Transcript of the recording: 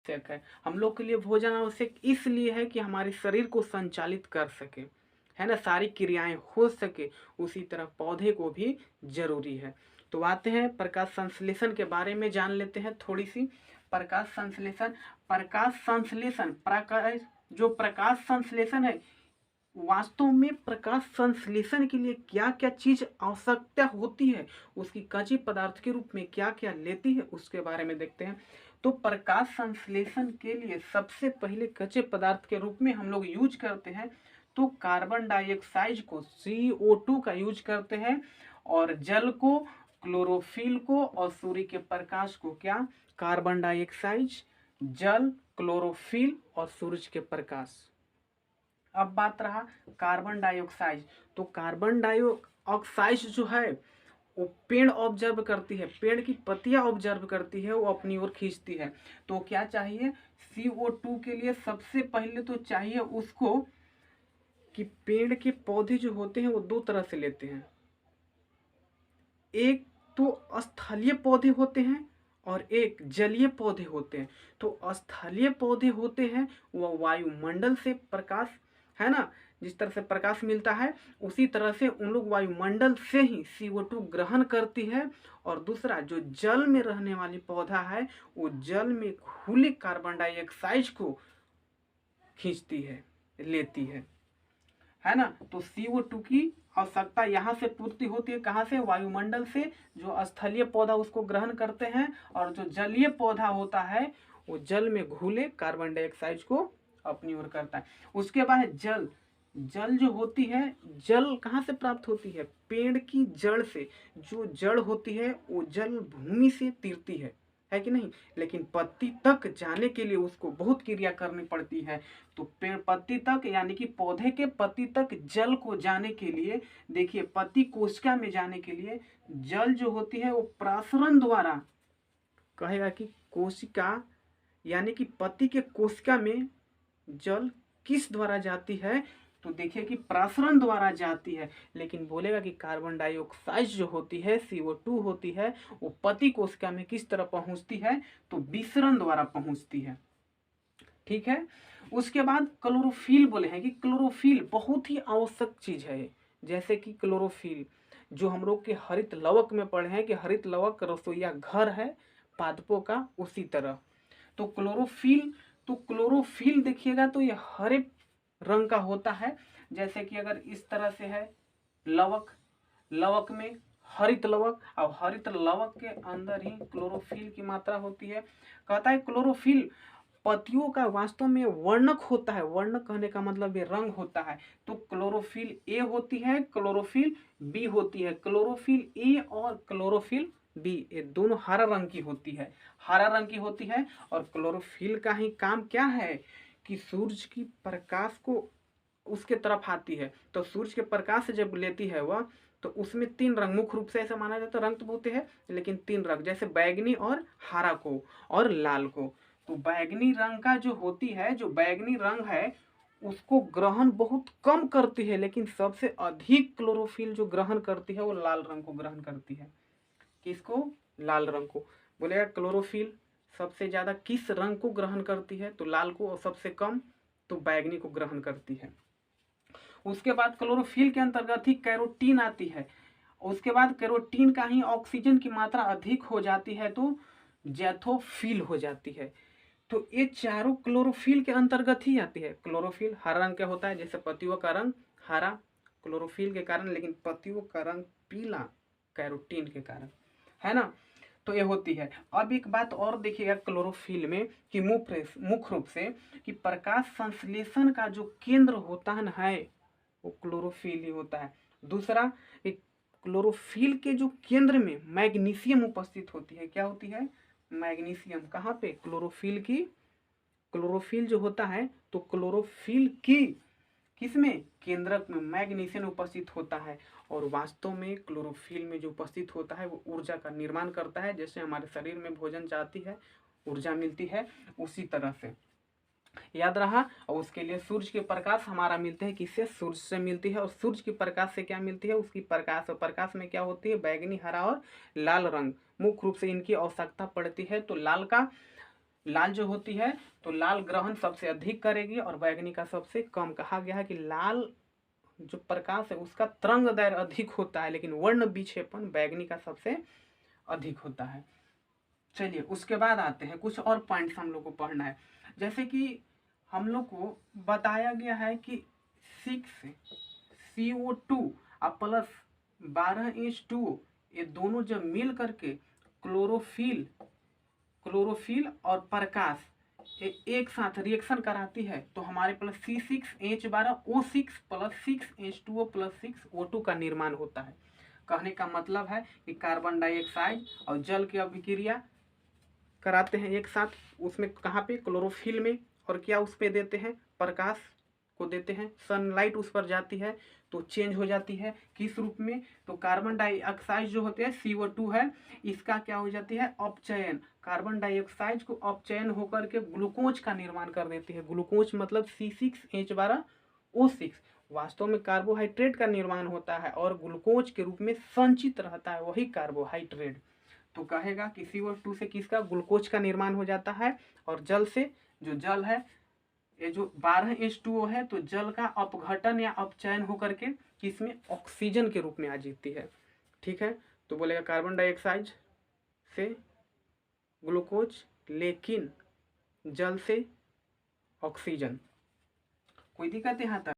आवश्यक है। हम लोग के लिए भोजन आवश्यक इसलिए है कि हमारे शरीर को संचालित कर सके, है ना, सारी क्रियाएं हो सके, उसी तरह पौधे को भी जरूरी है। तो आते हैं प्रकाश संश्लेषण के बारे में जान लेते हैं थोड़ी सी। प्रकाश संश्लेषण, प्रकाश संश्लेषण है, वास्तव में प्रकाश संश्लेषण के लिए क्या क्या चीज आवश्यकता होती है, उसकी कच्ची पदार्थ के रूप में क्या क्या लेती है, उसके बारे में देखते हैं। तो प्रकाश संश्लेषण के लिए सबसे पहले कच्चे पदार्थ के रूप में हम लोग यूज करते हैं तो कार्बन डाइऑक्साइड को, CO2 का यूज करते हैं, और जल को, क्लोरोफिल को, और सूर्य के प्रकाश को। क्या? कार्बन डाइऑक्साइड, जल, क्लोरोफिल और सूरज के प्रकाश। अब बात रहा कार्बन डाइऑक्साइड, तो कार्बन डाइऑक्साइड जो है वो पेड़ ऑब्जर्व करती है, पेड़ की पत्तियां ऑब्जर्व करती है, वो अपनी ओर खींचती है। तो क्या चाहिए CO2 के लिए? सबसे पहले तो चाहिए उसको कि पेड़ के पौधे जो होते हैं वो दो तरह से लेते हैं, एक तो स्थलीय पौधे होते हैं और एक जलीय पौधे होते हैं। तो स्थलीय पौधे होते हैं वह वायुमंडल से प्रकाश, है ना, जिस तरह से प्रकाश मिलता है उसी तरह से उन लोग वायुमंडल से ही CO2 ग्रहण करती है। और दूसरा जो जल में रहने वाली पौधा है वो जल में घुले कार्बन डाइऑक्साइड को खींचती है, लेती है ना। तो CO2 की आवश्यकता यहाँ से पूर्ति होती है, कहाँ से? वायुमंडल से। जो स्थलीय पौधा उसको ग्रहण करते हैं, और जो जलीय पौधा होता है वो जल में घुले कार्बन डाइऑक्साइड को अपनी ओर करता है। उसके बाद जल, जल जो होती है, जल कहाँ से प्राप्त होती है? पेड़ की जड़ से। जो जड़ होती है वो जल भूमि से तीरती है कि नहीं? लेकिन पत्ती तक जाने के लिए उसको बहुत क्रिया करनी पड़ती है। तो पेड़ पत्ती तक, यानी कि पौधे के पत्ती तक जल को जाने के लिए, देखिए पत्ती कोशिका में जाने के लिए जल जो होती है वो प्रासरण द्वारा, कहेगा कि कोशिका, यानी कि पत्ती के कोशिका में जल किस द्वारा जाती है? तो देखिए कि प्रासरण द्वारा जाती है। लेकिन बोलेगा कि कार्बन डाइऑक्साइड जो होती है, CO2 होती है, वो पत्ती कोशिका में किस तरह पहुंचती है? तो विसरण द्वारा पहुंचती है। ठीक है। उसके बाद क्लोरोफिल बोले हैं कि क्लोरोफिल बहुत ही आवश्यक चीज है। जैसे कि क्लोरोफिल जो हम लोग के हरित लवक में पढ़े हैं कि हरित लवक रसोईया घर है पादपों का, उसी तरह तो क्लोरोफिल, तो क्लोरोफिल देखिएगा तो ये हरे रंग का होता है। जैसे कि अगर इस तरह से है लवक, लवक में हरित लवक, और हरित लवक के अंदर ही क्लोरोफिल की मात्रा होती है। कहता है क्लोरोफिल पत्तियों का वास्तव में वर्णक होता है। वर्णक कहने का मतलब ये रंग होता है। तो क्लोरोफिल ए होती है, क्लोरोफिल बी होती है। क्लोरोफिल ए और क्लोरोफिल बी ये दोनों हरा रंग की होती है, हरा रंग की होती है। और क्लोरोफिल का ही काम क्या है कि सूरज की प्रकाश को उसके तरफ आती है। तो सूरज के प्रकाश से जब लेती है वह, तो उसमें तीन रंग मुख्य रूप से ऐसा माना जाता है। रंग तो होते हैं लेकिन तीन रंग, जैसे बैगनी और हरा को और लाल को। तो बैगनी रंग का जो होती है, जो बैगनी रंग है उसको ग्रहण बहुत कम करती है, लेकिन सबसे अधिक क्लोरोफिल जो ग्रहण करती है वो लाल रंग को ग्रहण करती है। किसको? लाल रंग को। बोलेगा क्लोरोफिल सबसे ज्यादा किस रंग को ग्रहण करती है? तो लाल को, और सबसे कम तो बैगनी को ग्रहण करती है। उसके बाद क्लोरोफिल के अंतर्गत ही कैरोटीन आती है। उसके बाद कैरोटीन का ही ऑक्सीजन की मात्रा अधिक हो जाती है तो जैथोफिल हो जाती है। तो ये चारों क्लोरोफिल के अंतर्गत ही आती है। क्लोरोफिल हरा रंग का होता है, जैसे पत्तियों का रंग हरा क्लोरोफिल के कारण, लेकिन पत्तियों का रंग पीला कैरोटीन के कारण, है ना। तो ये होती है। अब एक बात और देखिएगा क्लोरोफिल में कि मुख्य रूप से कि प्रकाश संश्लेषण का जो केंद्र होता है वो क्लोरोफिल ही होता है। दूसरा, एक क्लोरोफिल के जो केंद्र में मैग्नीशियम उपस्थित होती है। क्या होती है? मैग्नीशियम। कहाँ पे? क्लोरोफिल की, क्लोरोफिल जो होता है तो क्लोरोफिल की किसमें? केंद्रक में मैग्नीशियम उपस्थित होता है। और वास्तव में क्लोरोफिल में जो उपस्थित होता है वो ऊर्जा का निर्माण करता है। जैसे हमारे शरीर में भोजन जाती है, ऊर्जा मिलती है, उसी तरह से याद रहा। और उसके लिए सूर्य के प्रकाश हमारा मिलते हैं, किससे? सूर्य से मिलती है। और सूर्य की प्रकाश से क्या मिलती है? उसकी प्रकाश, और प्रकाश में क्या होती है? बैगनी, हरा और लाल रंग। मुख्य रूप से इनकी आवश्यकता पड़ती है। तो लाल का लाल जो होती है तो लाल ग्रहण सबसे अधिक करेगी और बैगनी का सबसे कम। कहा गया है कि लाल जो प्रकाश है उसका तरंग दैर्घ्य अधिक होता है, लेकिन वर्ण विक्षेपण बैगनी का सबसे अधिक होता है। चलिए उसके बाद आते हैं, कुछ और पॉइंट्स हम लोग को पढ़ना है। जैसे कि हम लोग को बताया गया है कि 6 CO2 और प्लस 12H2O ये दोनों जब मिल करके क्लोरोफिल और प्रकाश एक साथ रिएक्शन कराती है तो हमारे plus C6H12O6 plus 6H2O plus 6O2 का निर्माण होता है। कहने का मतलब है कि कार्बन डाइऑक्साइड और जल की अभिक्रिया कराते हैं एक साथ, उसमें कहाँ पे, क्लोरोफिल में, और क्या उस पर देते हैं, प्रकाश को देते हैं, सनलाइट उस पर जाती है तो चेंज हो जाती है किस रूप में, तो कार्बन डाइऑक्साइड जो होते हैं CO2 है, इसका क्या हो जाती है, अपचयन, कार्बन डाइऑक्साइड को अपचयन होकर के ग्लूकोज का निर्माण कर देती है। ग्लूकोज मतलब C6H12O6 वास्तव में कार्बोहाइड्रेट का निर्माण होता है और ग्लूकोज के रूप में संचित रहता है वही कार्बोहाइड्रेट। तो कहेगा कि CO2 से किसका, ग्लूकोज का निर्माण हो जाता है, और जल से, जो जल है ये जो 12H2O है तो जल का अपघटन या अपचयन होकर के किसमें, ऑक्सीजन के रूप में आ जाती है। ठीक है, तो बोलेगा कार्बन डाइऑक्साइड से ग्लूकोज, लेकिन जल से ऑक्सीजन। कोई दिक्कत यहाँ तक?